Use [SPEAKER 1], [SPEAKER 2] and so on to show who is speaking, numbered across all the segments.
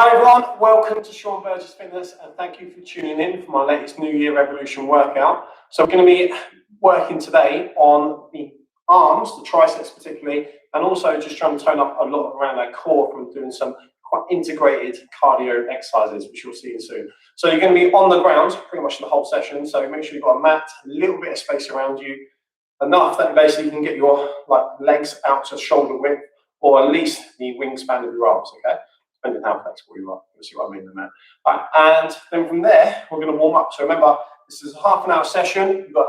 [SPEAKER 1] Hi everyone, welcome to Sean Burgess Fitness and thank you for tuning in for my latest New Year Revolution workout. So we're going to be working today on the arms, the triceps particularly, and also just trying to tone up a lot around our core from doing some quite integrated cardio exercises, which you'll see soon. So you're going to be on the ground pretty much the whole session, so make sure you've got a mat, a little bit of space around you, enough that basically you can get your legs out to shoulder width, or at least the wingspan of your arms, okay? Depending on how flexible you are, you'll see what I mean in a minute. Right, and then from there, we're going to warm up. So remember, this is a half-an-hour session. You've got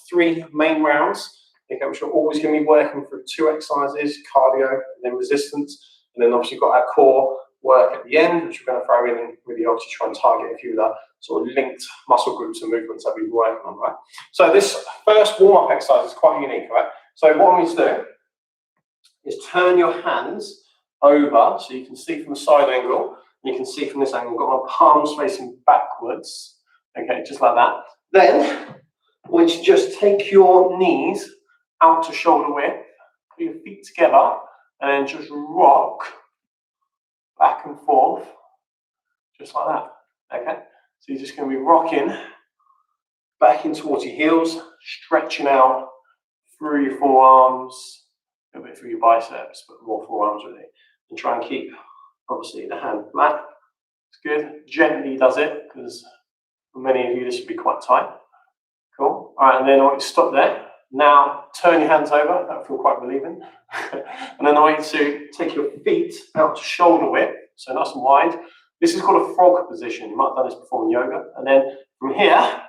[SPEAKER 1] 3 main rounds, okay, which are always going to be working through 2 exercises, cardio, and then resistance. And then obviously you've got our core work at the end, which we're going to throw in and really obviously try and target a few of the sort of linked muscle groups and movements that we've been working on, right? So this first warm-up exercise is quite unique, right? So what I'm going to do is turn your hands over, so you can see from the side angle, you can see from this angle, I've got my palms facing backwards, okay, just like that. Then, I want you to just take your knees out to shoulder width, put your feet together, and then just rock back and forth, just like that, okay? So you're just going to be rocking back in towards your heels, stretching out through your forearms, a little bit through your biceps, but more forearms really. And try and keep, obviously, the hand flat. It's good. Gently does it, because for many of you, this would be quite tight. Cool. All right, and then I want you to stop there. Now, turn your hands over. That'll feel quite relieving. And then I want you to take your feet out to shoulder width, so nice and wide. This is called a frog position. You might have done this before in yoga. And then from here,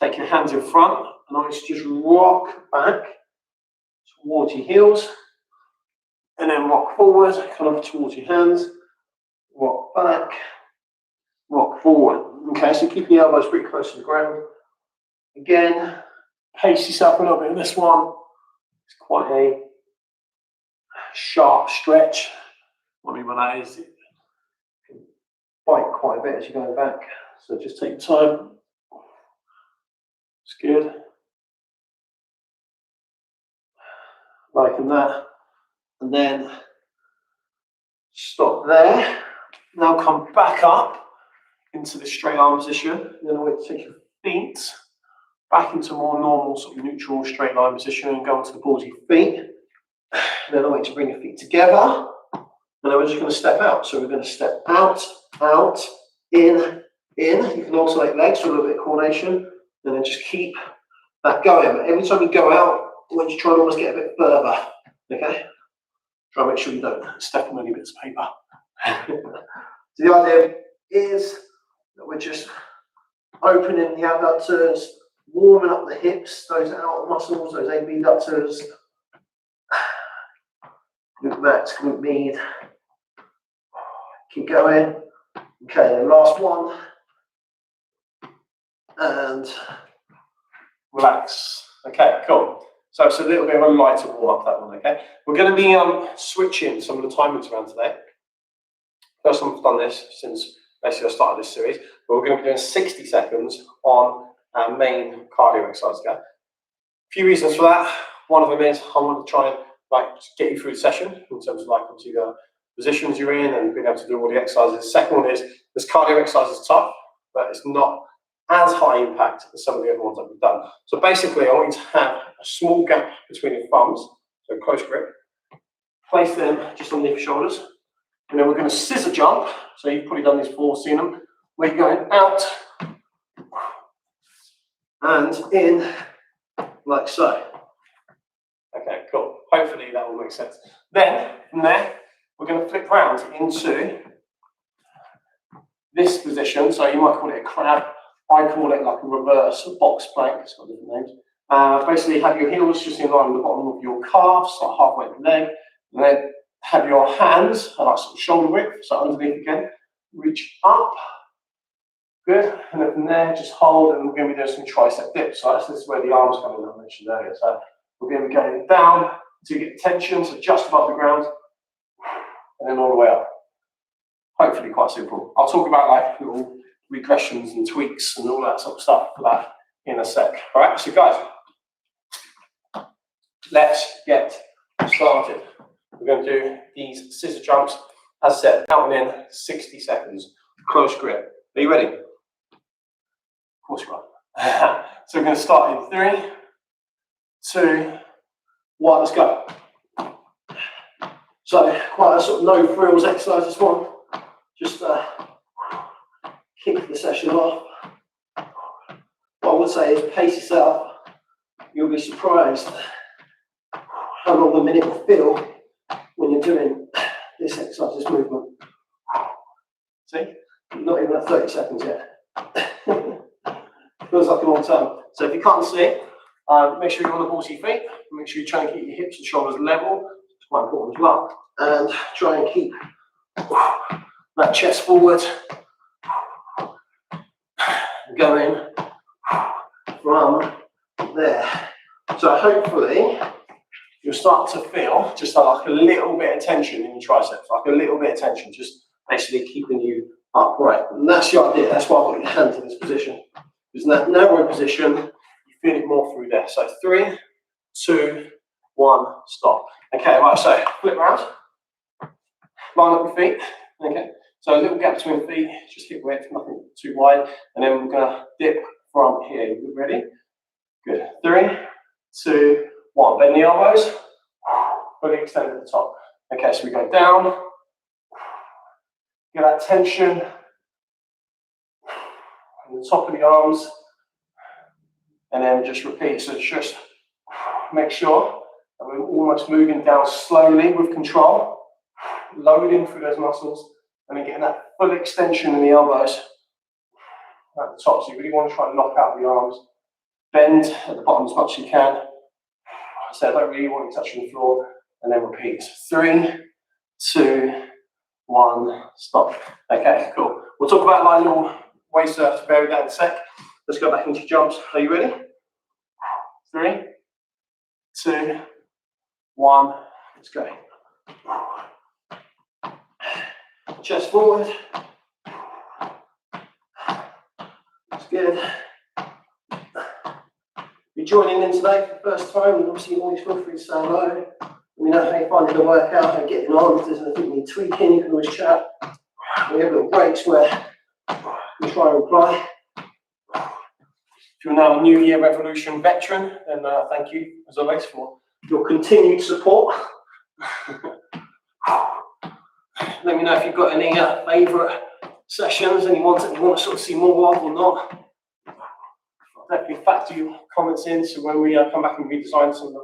[SPEAKER 1] take your hands in front, and I want you to just rock back towards your heels. And then rock forward, kind of towards your hands, rock back, rock forward. Okay, so keep your elbows pretty close to the ground. Again, pace yourself a little bit in this one. It's quite a sharp stretch. What I mean by that is it can bite quite a bit as you're going back. So just take your time. It's good. Liking that. And then stop there. Now come back up into the straight arm position. Then I want you to take your feet back into more normal sort of neutral straight line position and go onto the balls of your feet. Then I want you to bring your feet together. And then we're just going to step out. So we're going to step out, out, in, in. You can alternate legs for a little bit of coordination. And then just keep that going. But every time you go out, I want you to try and almost get a bit further. Okay? Try and make sure you don't step on any bits of paper. So the idea is that we're just opening the adductors, warming up the hips, those out muscles, those abductors, glute max, glute med. Keep going. Okay, then last one. And relax. Okay, cool. So it's a little bit of a lighter warm up, that one, okay? We're going to be switching some of the timings around today. First time I've done this since basically I started this series, but we're going to be doing 60 seconds on our main cardio exercise, okay? A few reasons for that. One of them is I want to try and just get you through the session in terms of obviously the positions you're in and being able to do all the exercises. Second one is this cardio exercise is tough, but it's not as high impact as some of the other ones that we've done. So basically, I want you to have a small gap between your thumbs, so close grip. Place them just underneath your shoulders. And then we're going to scissor jump. So you've probably done these before, seen them. Where you're going out and in, like so. Okay, cool. Hopefully that will make sense. Then, from there, we're going to flip round into this position. So you might call it a crab. I call it like a reverse box plank. It's got different names. Basically, have your heels just in line with the bottom of your calves, like halfway up the leg. And then have your hands like sort of shoulder width, so underneath again. Reach up. Good. And then from there, just hold. And we're going to be doing some tricep dips. So this is where the arms come in, I mentioned earlier. So we're going to be going down to get tension, so just above the ground. And then all the way up. Hopefully quite simple. I'll talk about little regressions and tweaks and all that sort of stuff for that in a sec. All right, so guys, let's get started. We're going to do these scissor jumps As I said, counting in 60 seconds. Close grip. Are you ready? Of course you are. So we're going to start in 3, 2, 1. Let's go. So quite a sort of no frills exercise this one. Just kick the session off. What I would say is pace yourself. You'll be surprised how long a minute will feel when you're doing this exercise, this movement. See? Not even at 30 seconds yet. Feels like a long time. So if you can't see, make sure you're on the balls of your feet. Make sure you try and keep your hips and shoulders level. It's quite important as well. And try and keep that chest forward. Going from there. So hopefully you'll start to feel just like a little bit of tension in your triceps, like a little bit of tension, just basically keeping you upright. And that's the idea. That's why I've got your hands in this position. Because in that narrow position, you feel it more through there. So 3, 2, 1, stop. Okay, right, so flip around. Line up your feet. Okay, so a little gap between feet, just hip width, nothing too wide. And then we're going to dip from here. You ready? Good. 3, 2, 1. Bend the elbows. Fully extend at the top. Okay, so we go down. Get that tension on the top of the arms. And then just repeat. So just make sure that we're almost moving down slowly with control. Loading through those muscles. And then getting that full extension in the elbows at the top. So you really want to try and knock out the arms. Bend at the bottom as much as you can. So I don't really want you touching the floor. And then repeat. 3, 2, 1, stop. Okay, cool. We'll talk about like little ways to vary that in a sec. Let's go back into jumps. Are you ready? 3, 2, 1, let's go. Chest forward. That's good. If you're joining in today for the first time, and obviously you always feel free to say hello. Let me know how you're finding the workout, how you're getting on. If there's anything you need tweaking, you can always chat. We have little breaks where we try and reply. If you're now a New Year Revolution veteran, then thank you, as always, for your continued support. Let me know if you've got any favourite sessions and you want to sort of see more of or not. I'll definitely factor your comments in so when we come back and redesign some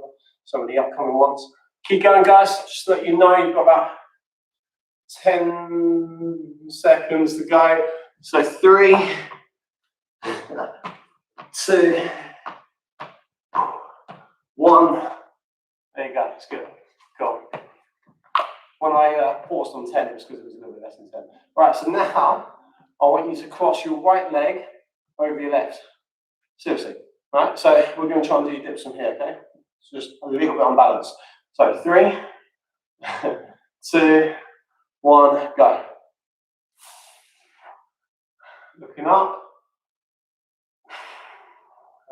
[SPEAKER 1] of the upcoming ones. Keep going, guys. Just to let you know, you've got about 10 seconds to go. So 3, 2, 1. There you go. It's good. Cool. When I paused on 10, it was because it was a little bit less than 10. Right, so now I want you to cross your right leg over your left. Seriously. Right, so we're going to try and do your dips from here, okay? So just a little bit unbalanced. So 3, 2, 1, go. Looking up.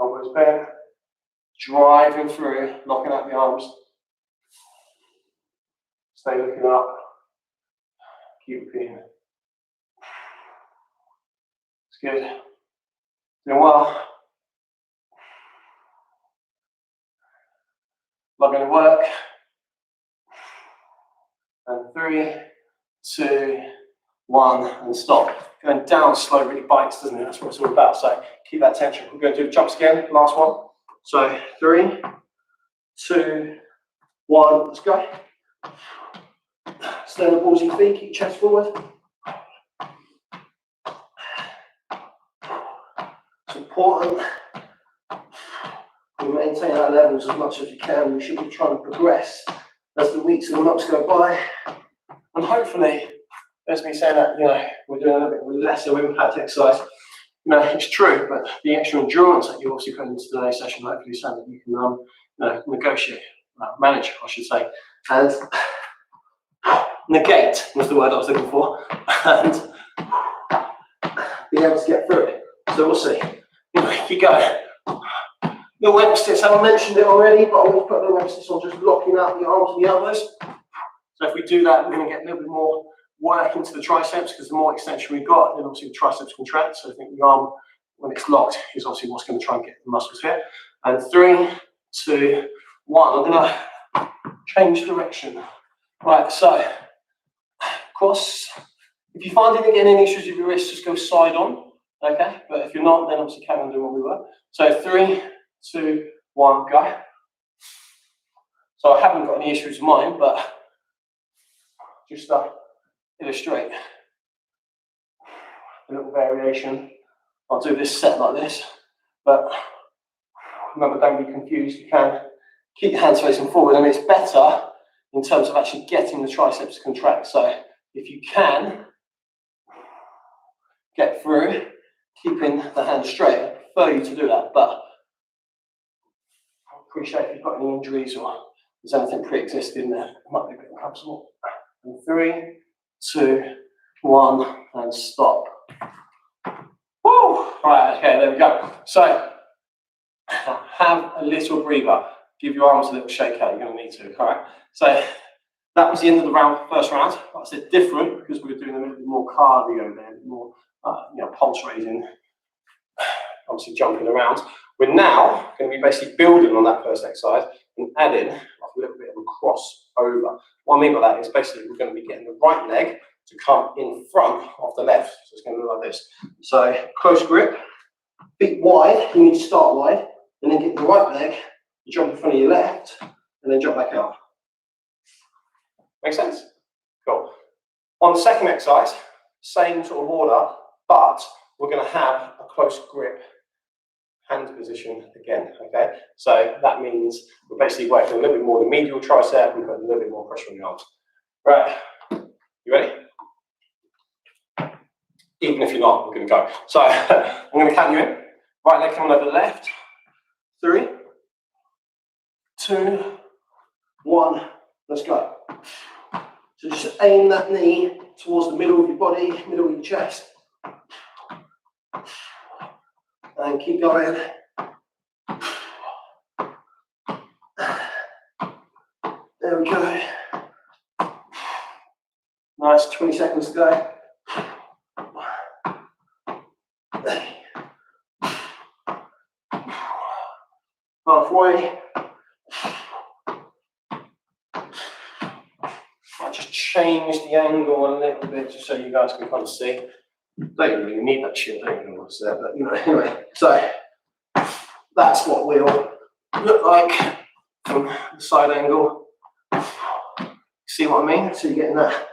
[SPEAKER 1] Elbows bent. Driving through, knocking out the arms. Stay looking up. Keep repeating. It's good. Doing well. Not going to work. And 3, 2, 1, and stop. Going down slow really bites, doesn't it? That's what it's all about. So keep that tension. We're going to do the jumps again. Last one. So 3, 2, 1. Let's go. Stay on the balls of your feet. Keep chest forward. It's important you maintain our levels as much as you can. We should be trying to progress as the weeks and the months go by. And hopefully, there's me saying that, we're doing a little bit lesser impact exercise. It's true, but the extra endurance that you also put into today's session, hopefully, is something that you can negotiate, manage, I should say, and negate was the word I was looking for, and be able to get through it. So we'll see. Keep going. Little emphasis, I haven't mentioned it already, but I want to put a little emphasis on just locking out the arms and the elbows. So if we do that, we're going to get a little bit more work into the triceps, because the more extension we've got, then obviously the triceps contract. So I think the arm, when it's locked, is obviously what's going to try and get the muscles here. And 3, 2, 1. I'm going to change direction. Right, so cross. If you find you're getting any issues with your wrist, just go side on. Okay, but if you're not, then obviously carry on doing what we were. So 3, 2, 1, go. So I haven't got any issues with mine, but just to illustrate a little variation. I'll do this set like this, but remember, don't be confused. You can keep your hands facing forward, and it's better in terms of actually getting the triceps to contract. So if you can get through, keeping the hand straight, I prefer you to do that, but I appreciate if you've got any injuries or there's anything pre-existing there, it might be a bit uncomfortable. And 3, 2, 1, and stop. Woo! Right, okay, there we go. So, have a little breather. Give your arms a little shake out, you're going to need to, all right? So, that was the end of the round, first round. Like I said, different, because we were doing a little bit more cardio there, more pulse raising, obviously jumping around. We're now going to be basically building on that first exercise and adding like a little bit of a crossover. What I mean by that is basically we're going to be getting the right leg to come in front of the left. So it's going to look like this. So close grip, feet wide. You need to start wide, and then get the right leg to jump in front of your left, and then jump back out. Make sense? Cool. On the second exercise, same sort of order, but we're going to have a close grip hand position again, okay? So that means we're basically working a little bit more the medial tricep and putting a little bit more pressure on the arms. Right, you ready? Even if you're not, we're going to go. So I'm going to count you in. Right leg coming over the left. 3, 2, 1, let's go. So just aim that knee towards the middle of your body, middle of your chest. And keep going. There we go. Nice, 20 seconds to go. Halfway. I just change the angle a little bit just so you guys can kind of see. Don't really need that shit, don't even know what's there, but you know, anyway. So that's what we'll look like from the side angle. See what I mean? So you're getting that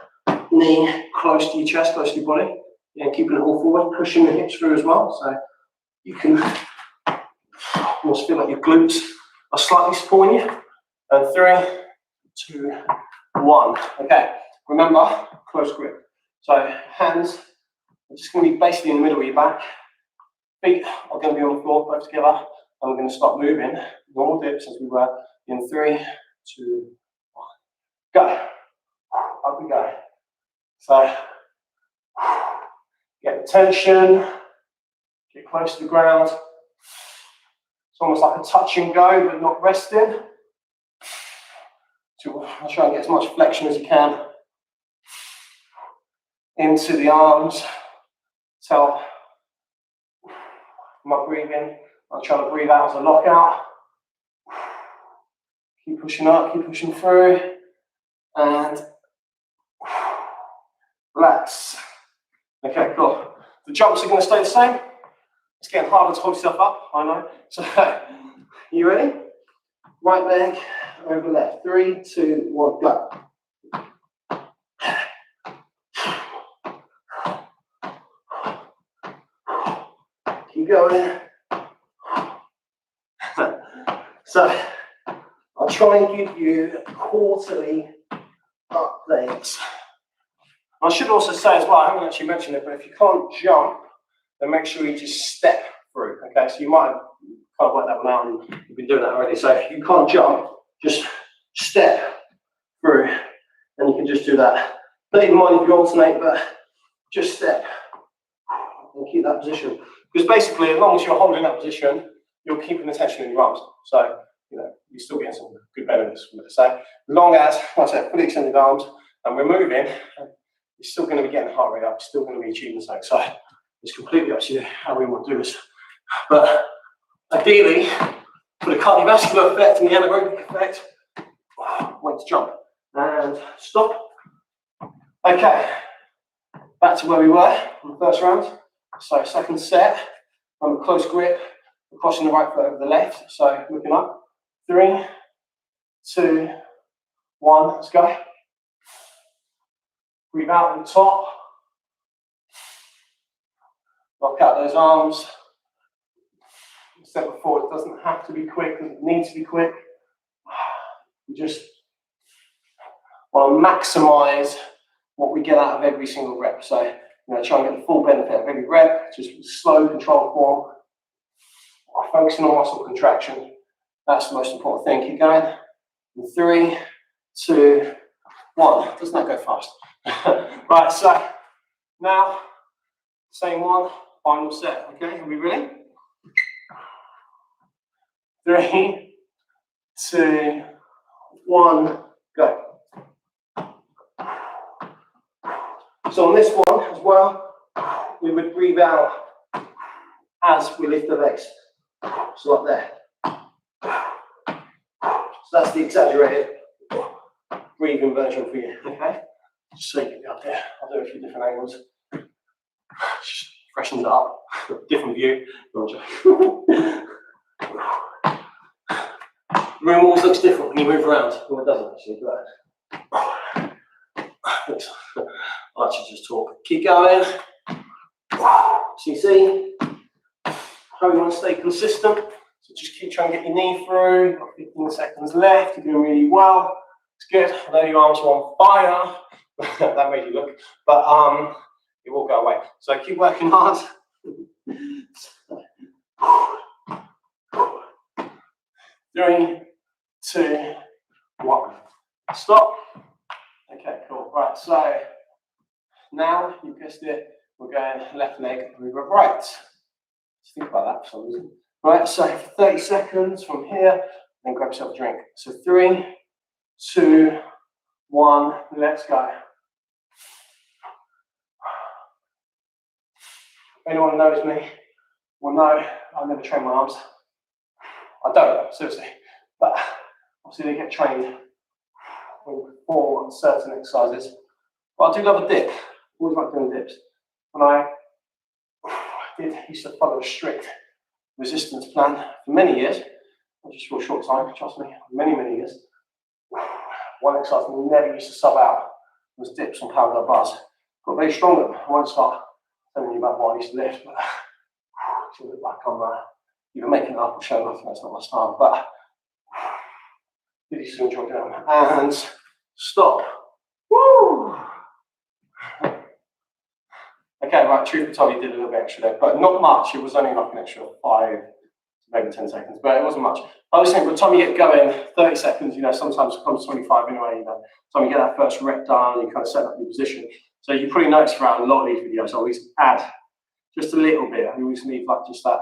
[SPEAKER 1] knee close to your chest, close to your body, and keeping it all forward, pushing the hips through as well. So you can almost feel like your glutes are slightly supporting you. And 3, 2, 1. Okay, remember, close grip. So hands are just going to be basically in the middle of your back. Feet are going to be on the floor, both together. And we're going to start moving, normal dips as we were in 3, 2, 1. Go. Up we go. So, get the tension, get close to the ground. It's almost like a touch and go, but not resting. So I'll try and get as much flexion as you can into the arms. Tell my breathing. I'm trying to breathe out as a lockout. Keep pushing up, keep pushing through, and relax. Okay, cool. The jumps are going to stay the same. It's getting harder to hold yourself up, I know. So, you ready? Right leg over left. 3, 2, 1, go. Keep going. So, I'll try and give you quarterly updates. I should also say as well, I haven't actually mentioned it, but if you can't jump, then make sure you just step through. Okay, so you might have kind of worked that one out and you've been doing that already. So if you can't jump, just step through, and you can just do that. Don't even mind if you alternate, but just step and keep that position. Because basically, as long as you're holding that position, you're keeping the tension in your arms. So, you know, you're still getting some good benefits from it. So, as long as, like I said, fully extended arms, and we're moving, you're still going to be getting the heart rate up, still going to be achieving something. So it's completely up to you how we want to do this. But ideally, for the cardiovascular effect and the anaerobic effect, when to jump and stop. Okay, back to where we were in the first round. So second set, I'm a close grip, crossing the right foot over the left. So looking up, 3, 2, 1, let's go. Breathe out on the top. Lock out those arms. Step forward, it doesn't have to be quick, doesn't need to be quick. We just want to maximize what we get out of every single rep. So, try and get the full benefit of every rep, just slow, controlled form, focusing on muscle contraction. That's the most important thing. Keep going. In 3, 2, 1. Doesn't that go fast? Right, so now, same one, final set. Okay, are we ready? 3, 2, 1, go. So on this one as well, we would breathe out as we lift the legs. So like there. So that's the exaggerated breathing version for you, okay? Just so you can get up there. I'll do a few different angles. Just freshens it up. Different view. The room always looks different when you move around. Well, it doesn't actually, but I should just talk. Keep going. So you see how you want to stay consistent. So just keep trying to get your knee through. You've got 15 seconds left. You're doing really well. It's good. I know your arms are on fire. That made you look, but it will go away. So keep working hard. 3, 2, 1. Stop. Okay, cool. Right, so now you guessed it. We're going left leg over right. Just think about that for some reason. Right, so for 30 seconds from here, then grab yourself a drink. So 3, 2, 1, let's go. Anyone who knows me will know I never train my arms. I don't, seriously. But obviously they get trained when you perform certain exercises. But I do love a dip. Always like doing dips. When I used to follow a strict resistance plan for many years, not just for a short time, trust me, many, many years. One exercise we never used to sub out was dips and parallel bars. Got very strong at them. I won't start telling you about what I used to lift, but it look like I'm either making it up or showing off. That's not my style, but I used to enjoy doing them. And stop. Woo! Okay, right, truth be told, you did a little bit extra there, but not much. It was only like an extra 5, maybe 10 seconds, but it wasn't much. I was saying, by the time you get going, 30 seconds, sometimes it comes 25 anyway, by the time you get that first rep done, you kind of set up your position. So you probably notice throughout a lot of these videos, I always add just a little bit. I always leave like just that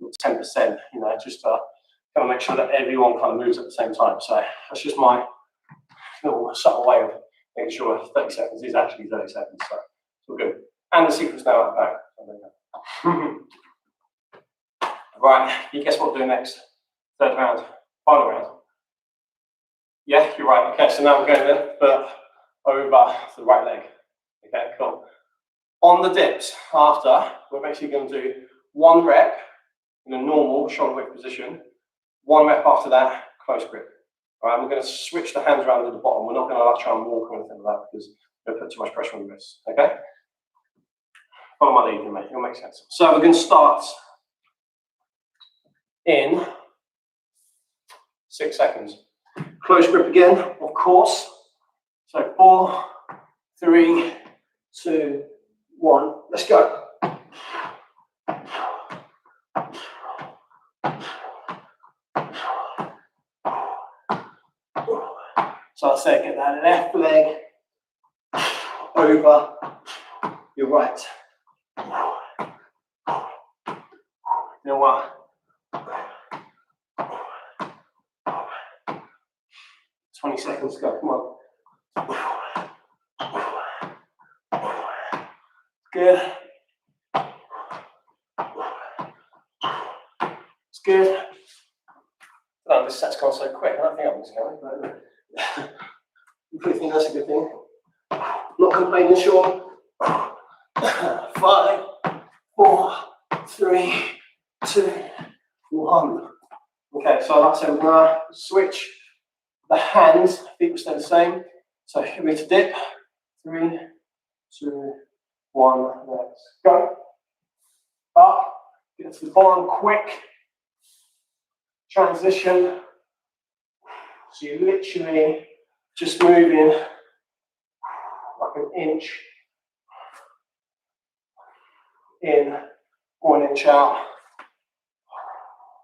[SPEAKER 1] 10%, just to kind of make sure that everyone kind of moves at the same time. So that's just my little subtle way of making sure 30 seconds is actually 30 seconds. So it's all good. And the secret's now at the back. Right, you guess what we're doing next? Third round, final round. Yeah, you're right. Okay, so now we're going then, but over the right leg. Okay, cool. On the dips, after, we're basically going to do 1 rep in a normal shoulder width position, 1 rep after that, close grip. All right, we're going to switch the hands around to the bottom. We're not going to try and walk or anything like that because we're going to put too much pressure on your wrists. Okay? Follow my lead, mate. It'll make sense. So we're going to start in 6 seconds. Close grip again, of course. So 4, 3, 2, 1. Let's go. So I said, get that left leg over your right. Now 1. 20 seconds to go, come on. Good. It's good. Oh, this set's gone so quick. I don't think I'm just going. I think that's a good thing. Not complaining, Sean. 5, 4, 3, 2, 1. Okay, so that's it. We're gonna switch the hands. Feet will stay the same. So here we to dip. 3, 2, 1. Let's go. Up. Get to the bottom quick. Transition. So you're literally just moving like an inch in or an inch out.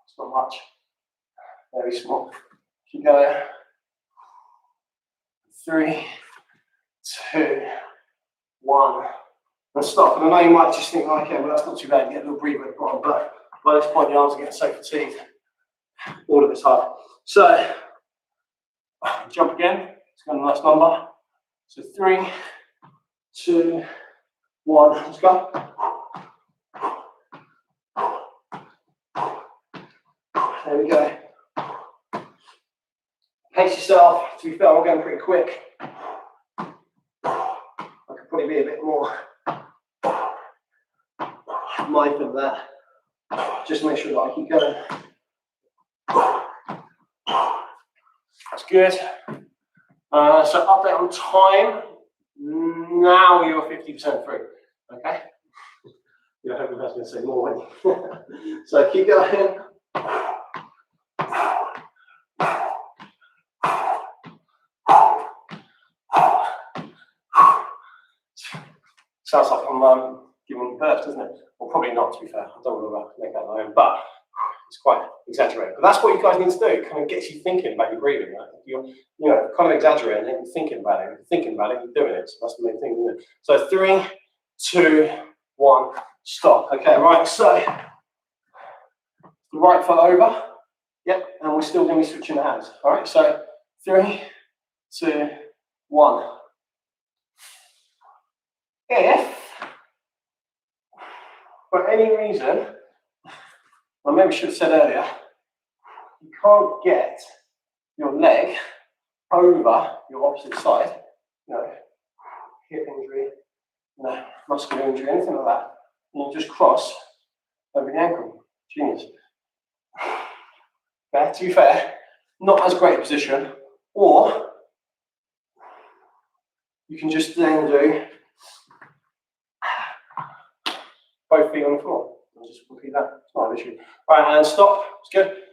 [SPEAKER 1] It's not much. Very small. Keep going. 3, 2, 1. And stop. And I know you might just think, okay, well, that's not too bad. Get a little breather at the bottom. But by this point, the arms are getting so fatigued. All of it's hard. So, jump again. It's got a nice number. So 3, 2, 1. Let's go. There we go. Pace yourself. To be fair, we're going pretty quick. I could probably be a bit more mindful of that. Just make sure that I keep going. That's good. So update on time. Now you're 50% through. Okay. Yeah, I hope you guys going to say more, won't you? So keep going. Sounds like I'm giving birth, doesn't it? Well, probably not, to be fair. I don't want to make that my own, but it's quite exaggerated. But that's what you guys need to do. It kind of gets you thinking about your breathing. Right? You're, kind of exaggerating it, you're thinking about it. If you're thinking about it, you're doing it. So that's the main thing, isn't it? So 3, 2, 1, stop. Okay, right. So the right foot over. Yep, and we're still going to be switching the hands. All right. So 3, 2, 1. If, for any reason, I maybe should have said earlier, you can't get your leg over your opposite side, hip injury, muscular injury, anything like that, and you just cross over the ankle. Genius. Okay, to be fair, not as great a position, or you can just then do both feet on the floor. I'll just repeat that. It's not an issue. Right, and stop. It's good.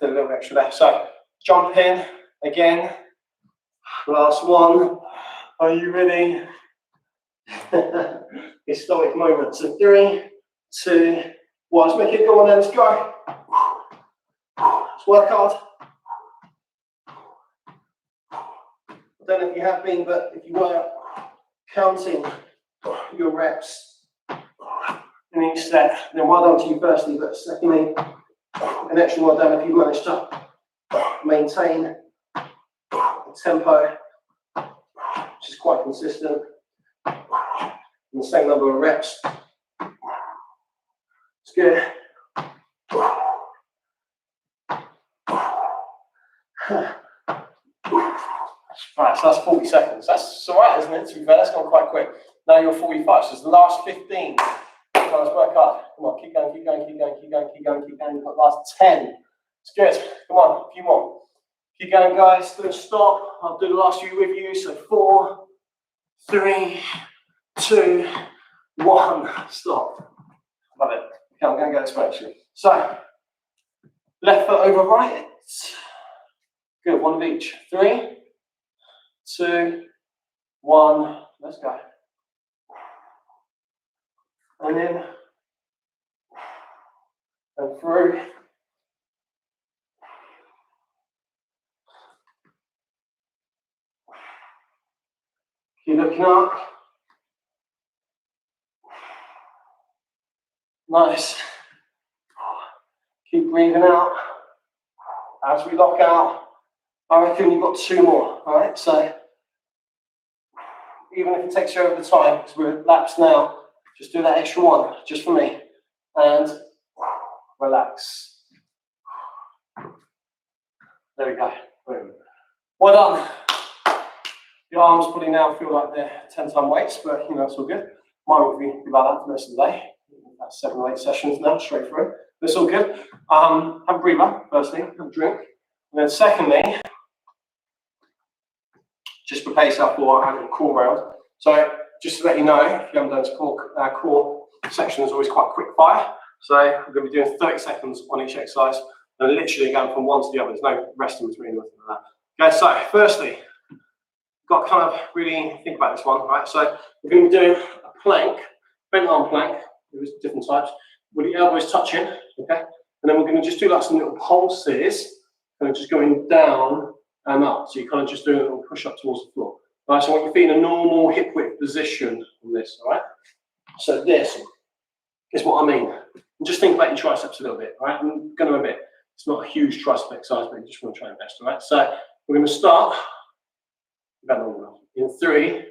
[SPEAKER 1] A little bit extra left. So jump in again. Last one. Are you ready? Historic moment. So 3, 2, 1. Let's make it go on then. Let's go. Let's work hard. I don't know if you have been, but if you were counting your reps in each set, then well done to you firstly, but secondly, an extra well done if you managed to maintain the tempo, which is quite consistent, and the same number of reps. It's good. Right, so that's 40 seconds. That's all right, isn't it? To be fair, that's gone quite quick. Now you're 45, so it's the last 15. Come on, let's work hard. Come on, keep going, keep going, keep going, keep going, keep going, keep going. You've got the last 10. It's good. Come on, a few more. Keep going, guys. Don't stop. I'll do the last few with you. So 4, 3, 2, 1. Stop. Love it. Okay, I'm going to go this way actually. So, left foot over right. Good, one of each. 3, 2, 1. Let's go. And in. And through. Keep looking up. Nice. Keep breathing out. As we lock out, I reckon you've got 2 more. All right, so even if it takes you over the time, because we're at laps now, Just do that extra one, just for me. And relax. There we go. Boom. Well done. The arms probably now feel like they're 10-ton weights, but you know, it's all good. Mine will be like that for the rest of the day. That's 7 or 8 sessions now, straight through. But it's all good. Have a breather, firstly, have a drink. And then secondly, just prepare yourself for a core round. So just to let you know, if you haven't done this core section, is always quite quick fire. So we're going to be doing 30 seconds on each exercise, and literally going from one to the other. There's no rest in between, nothing like that. Okay, so firstly, got to kind of really think about this one, right? So we're going to be doing a plank, bent arm plank. There's different types, with the elbows touching, okay? And then we're going to just do like some little pulses, kind of just going down and up. So you're kind of just doing a little push up towards the floor. All right, so I want your feet in a normal hip width position on this, all right? So this is what I mean. And just think about your triceps a little bit, all right? I'm going to admit, it's not a huge tricep exercise, but you just want to try your best, all right? So we're going to start in 3,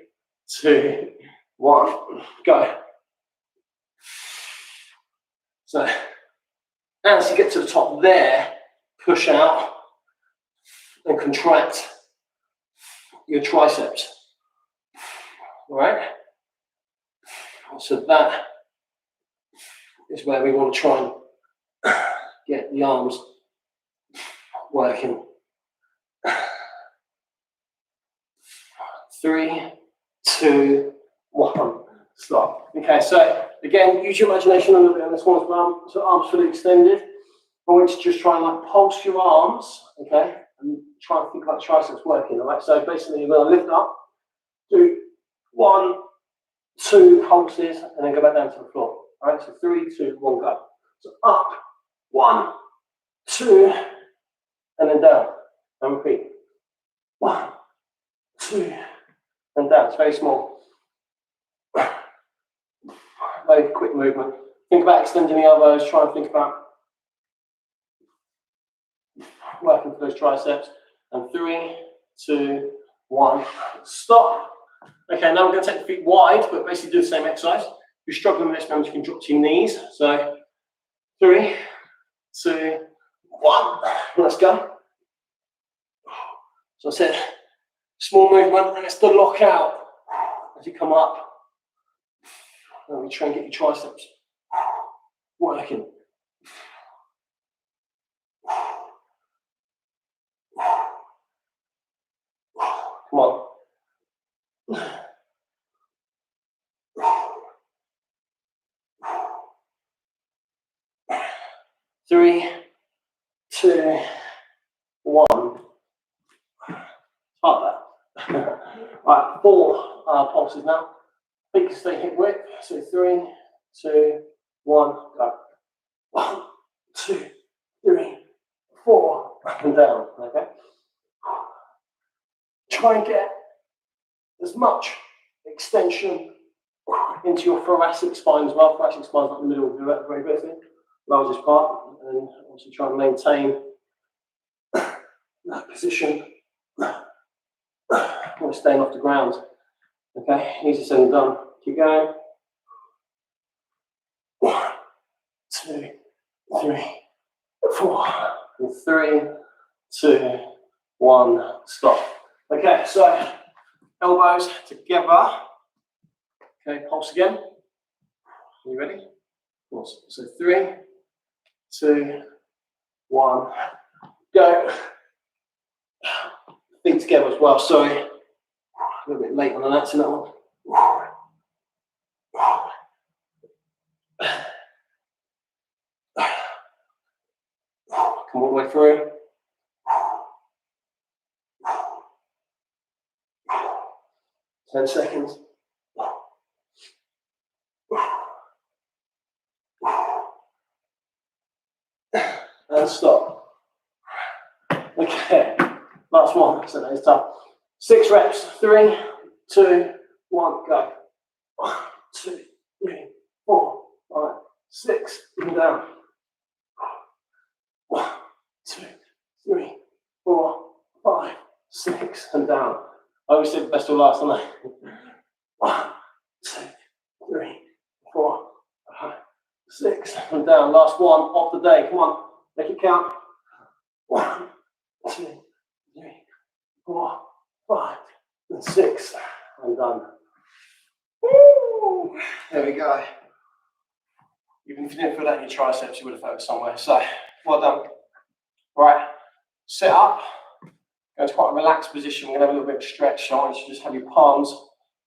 [SPEAKER 1] 2, 1, go. So as you get to the top there, push out and contract your triceps. All right? So that is where we want to try and get the arms working. 3, 2, 1, stop. Okay, so again, use your imagination a little bit on this one as well. So arms fully extended. I want you to just try and like pulse your arms, okay, and try and think about the triceps working. All right, so basically you're going to lift up, do 1, 2 pulses, and then go back down to the floor. All right, so 3, 2, 1, go. So up, 1, 2, and then down, and repeat. 1, 2, and down. It's very small. Very quick movement. Think about extending the elbows. Try and think about working for those triceps. And 3, 2, 1, stop. Okay, now we're going to take the feet wide, but basically do the same exercise. If you're struggling with this, remember you can drop to your knees. So 3, 2, 1. Let's go. So I said, small movement, and it's the lockout as you come up. And we try and get your triceps working. Come on. 3, 2, 1. Like that. Right, 4 pulses now. Feet can stay hip width. So 3, 2, 1, go. 1, 2, 3, 4, up and down. Okay. Try and get as much extension into your thoracic spine as well. Thoracic spine is like the middle of the vertebrae, basically, largest part, and also try and maintain that position. We're staying off the ground. Okay, easy said and done. Keep going. 1, 2, 3, 4. And 3, 2, 1. Stop. Okay, so elbows together. Okay, pulse again. Are you ready? Awesome. So 3, 2, 1. Go. Feet together as well. Sorry, a little bit late on the nuts in that one. Come all the way through. Ten seconds. And stop. Okay, last one. So that is tough. 6 reps. 3, 2, 1, go. 1, 2, 3, 4, 5, 6. Even down. 1, 2, 3, 4, 5, 6, and down. I always say the best will last, don't I? 1, 2, 3, 4, 6, and down. Last one of the day. Come on, make it count. 1, 2, 3, 4, 5, and 6. And done. Woo! There we go. Even if you didn't feel that in your triceps, you would have felt it somewhere. So, well done. Right, sit up. Go into quite a relaxed position. We're going to have a little bit of stretch. I want you to just have your palms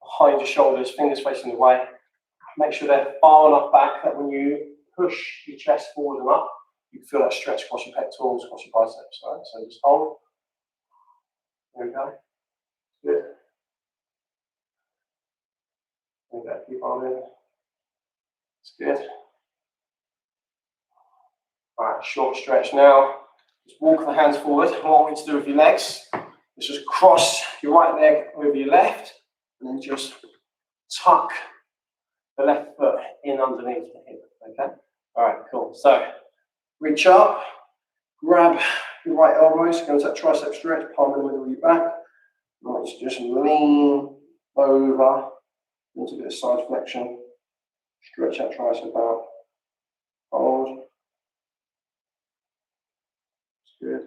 [SPEAKER 1] behind your shoulders, fingers facing away. Make sure they're far enough back that when you push your chest forward and up, you can feel that stretch across your pectorals, across your biceps. Right? So just hold. There we go. Good. There we go. Keep holding. It's good. All right, short stretch now. Just walk the hands forward. What I want you to do with your legs is just cross your right leg over your left, and then just tuck the left foot in underneath the hip. Okay. All right. Cool. So reach up, grab your right elbows, go into that tricep stretch, palm in the middle of your back. I want you to just lean over into a bit of side flexion. Stretch that tricep out. Hold. Good.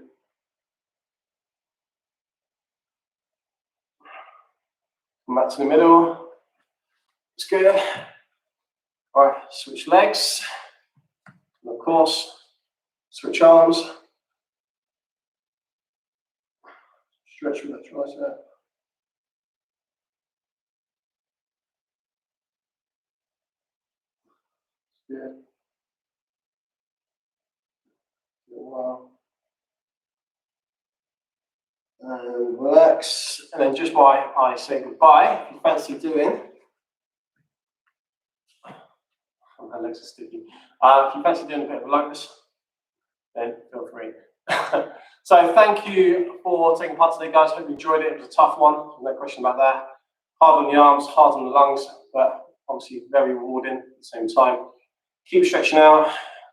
[SPEAKER 1] Come back to the middle. It's good. All right, switch legs. And of course, switch arms. Stretch with that tricep. Good. Wow. And relax, and then just while I say goodbye, if you fancy doing, my legs are sticky. If you fancy doing a bit of a locus, then feel free. So thank you for taking part today, guys. Hope you enjoyed it. It was a tough one, no question about that. Hard on the arms, hard on the lungs, but obviously very rewarding at the same time. Keep stretching out,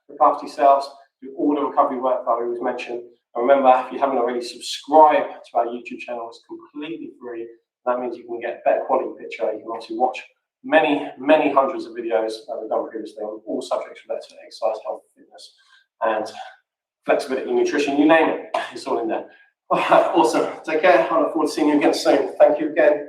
[SPEAKER 1] look after yourselves, do all the recovery work that I always mentioned. And remember, if you haven't already, subscribe to our YouTube channel. It's completely free. That means you can get a better quality picture. You can also watch many, many hundreds of videos that we've done previously on all subjects related to exercise, health, fitness, and flexibility, nutrition, you name it. It's all in there. All right, awesome. Take care. I look forward to seeing you again soon. Thank you again.